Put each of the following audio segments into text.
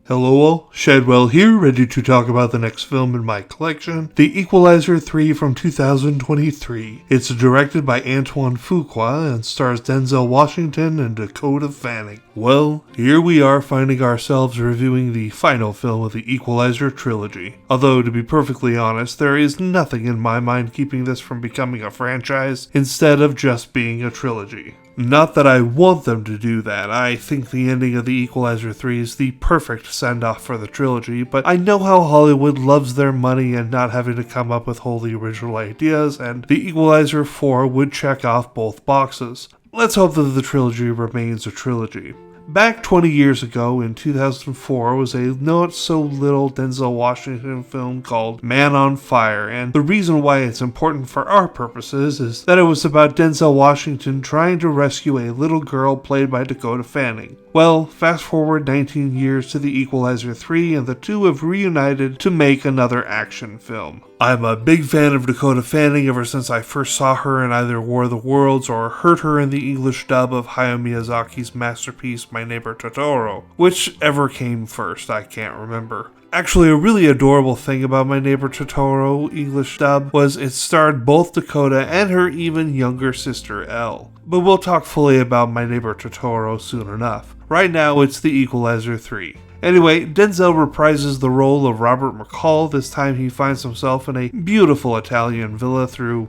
Hello all, Shadwell here, ready to talk about the next film in my collection, The Equalizer 3 from 2023. It's directed by Antoine Fuqua and stars Denzel Washington and Dakota Fanning. Well, here we are finding ourselves reviewing the final film of the Equalizer trilogy. Although, to be perfectly honest, there is nothing in my mind keeping this from becoming a franchise instead of just being a trilogy. Not that I want them to do that. I think the ending of The Equalizer 3 is the perfect send-off for the trilogy, but I know how Hollywood loves their money and not having to come up with wholly original ideas, and The Equalizer 4 would check off both boxes. Let's hope that the trilogy remains a trilogy. Back 20 years ago, in 2004, was a not-so-little Denzel Washington film called Man on Fire, and the reason why it's important for our purposes is that it was about Denzel Washington trying to rescue a little girl played by Dakota Fanning. Well, fast forward 19 years to The Equalizer 3, and the two have reunited to make another action film. I'm a big fan of Dakota Fanning ever since I first saw her in either War of the Worlds or heard her in the English dub of Hayao Miyazaki's masterpiece My Neighbor Totoro. Whichever came first, I can't remember. Actually, a really adorable thing about My Neighbor Totoro English dub was it starred both Dakota and her even younger sister Elle. But we'll talk fully about My Neighbor Totoro soon enough. Right now, it's The Equalizer 3. Anyway, Denzel reprises the role of Robert McCall. This time he finds himself in a beautiful Italian villa through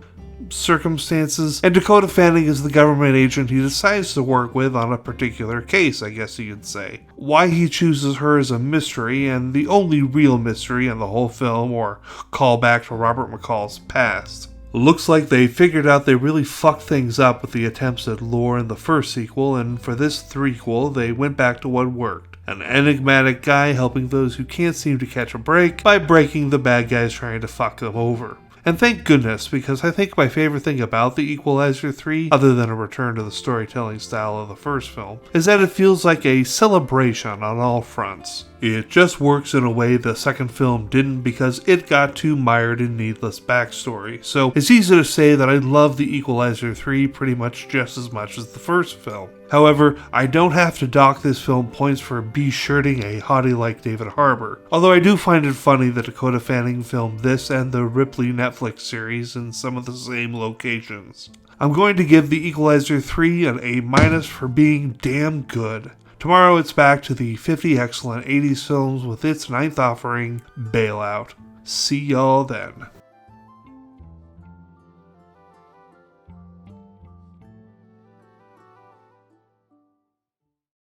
circumstances, and Dakota Fanning is the government agent he decides to work with on a particular case, I guess you could say. Why he chooses her is a mystery, and the only real mystery in the whole film, or callback to Robert McCall's past. Looks like they figured out they really fucked things up with the attempts at lore in the first sequel, and for this threequel they went back to what worked. An enigmatic guy helping those who can't seem to catch a break by breaking the bad guys trying to fuck them over. And thank goodness, because I think my favorite thing about The Equalizer 3, other than a return to the storytelling style of the first film, is that it feels like a celebration on all fronts. It just works in a way the second film didn't because it got too mired in needless backstory, so it's easy to say that I love The Equalizer 3 pretty much just as much as the first film. However, I don't have to dock this film points for be-shirting a hottie like David Harbour, although I do find it funny that Dakota Fanning filmed this and the Ripley Netflix series in some of the same locations. I'm going to give The Equalizer 3 an A- for being damn good. Tomorrow it's back to the 50 excellent 80s films with its 9th offering, Bailout. See y'all then.